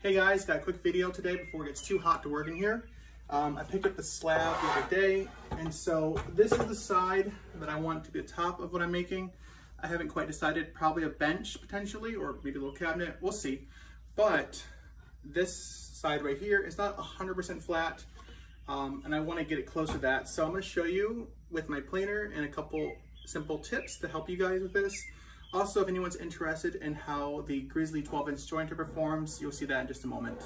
Hey guys, got a quick video today before it gets too hot to work in here. I picked up the slab the other day, and so this is the side that I want to be the top of what I'm making. I haven't quite decided, probably a bench potentially, or maybe a little cabinet, we'll see. But this side right here is not 100% flat, and I want to get it close to that. So I'm going to show you with my planer and a couple simple tips to help you guys with this. Also, if anyone's interested in how the Grizzly 12-inch jointer performs, you'll see that in just a moment.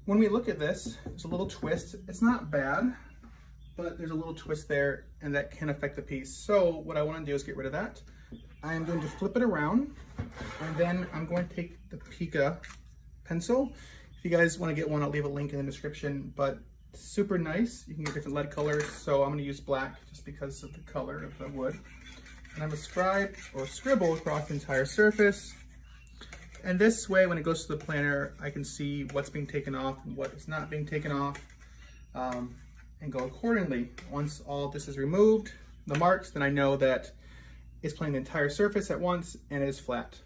When we look at this, there's a little twist. It's not bad, but there's a little twist there, and that can affect the piece. So what I want to do is get rid of that. I am going to flip it around, and then I'm going to take the Pica pencil. If you guys want to get one, I'll leave a link in the description, but super nice. You can get different lead colors, so I'm going to use black just because of the color of the wood. And I'm going to scribe or scribble across the entire surface. And this way, when it goes to the planer, I can see what's being taken off and what is not being taken off, and go accordingly. Once all this is removed, the marks, then I know that it's playing the entire surface at once and it is flat.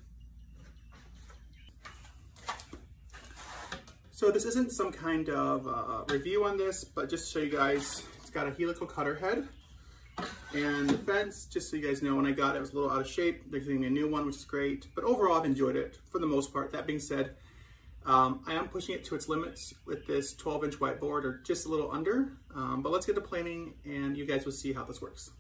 So this isn't some kind of review on this, but just to show you guys, it's got a helical cutter head. And the fence, just so you guys know, when I got it, it was a little out of shape. They're giving me a new one, which is great. But overall, I've enjoyed it for the most part. That being said, I am pushing it to its limits with this 12-inch whiteboard, or just a little under. But let's get to planing, and you guys will see how this works.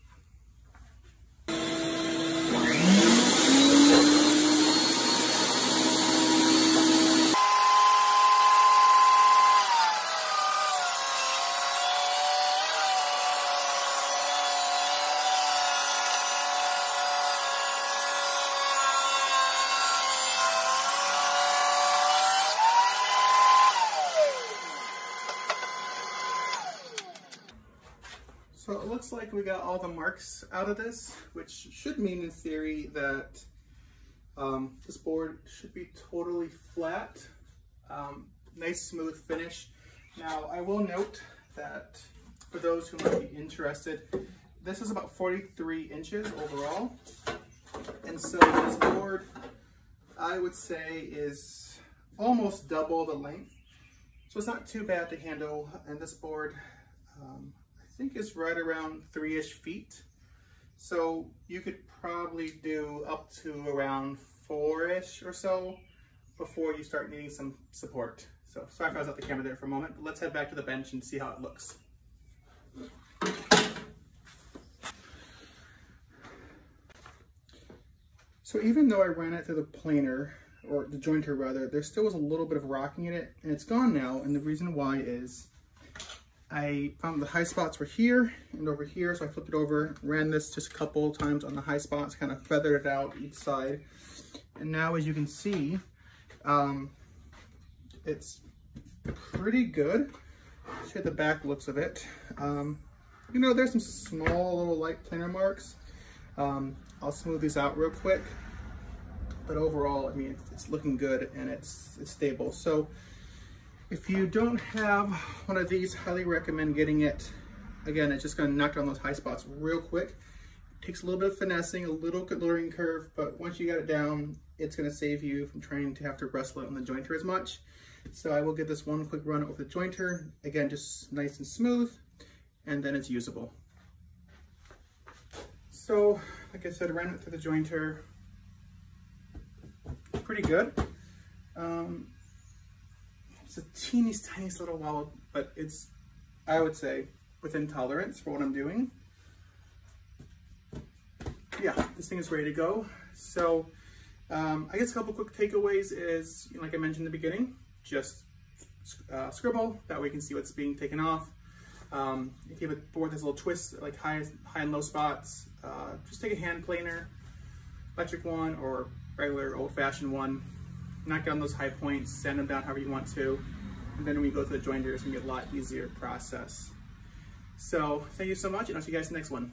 So it looks like we got all the marks out of this, which should mean in theory that this board should be totally flat. Nice smooth finish. Now I will note that for those who might be interested, this is about 43 inches overall. And so this board, I would say, is almost double the length. So it's not too bad to handle, and this board, I think is right around 3-ish feet. So you could probably do up to around 4-ish or so before you start needing some support. So sorry if I was out the camera there for a moment, but let's head back to the bench and see how it looks. So even though I ran it through the planer, or the jointer rather, there still was a little bit of rocking in it, and it's gone now. And the reason why is I found the high spots were here and over here, so I flipped it over, ran this just a couple times on the high spots, kind of feathered it out each side. And now, as you can see, it's pretty good. Show you the back looks of it. You know, there's some small little light planer marks. I'll smooth these out real quick, but overall, I mean, it's looking good and it's stable. So if you don't have one of these, highly recommend getting it. Again, it's just gonna knock down those high spots real quick. It takes a little bit of finessing, a little learning curve, but once you got it down, it's gonna save you from trying to have to wrestle it on the jointer as much. So I will give this one quick run over the jointer. Again, just nice and smooth, and then it's usable. So, like I said, I ran it through the jointer. Pretty good. It's a tiniest little wobble, but it's, I would say, within tolerance for what I'm doing. Yeah, this thing is ready to go. So I guess a couple quick takeaways is, you know, like I mentioned in the beginning, just scribble, that way you can see what's being taken off. If you have a board that's a little twist, like high and low spots, just take a hand planer, electric one or regular old-fashioned one. Knock down those high points, sand them down however you want to, and then when you go to the jointer, it's gonna be a lot easier process. So thank you so much, and I'll see you guys in the next one.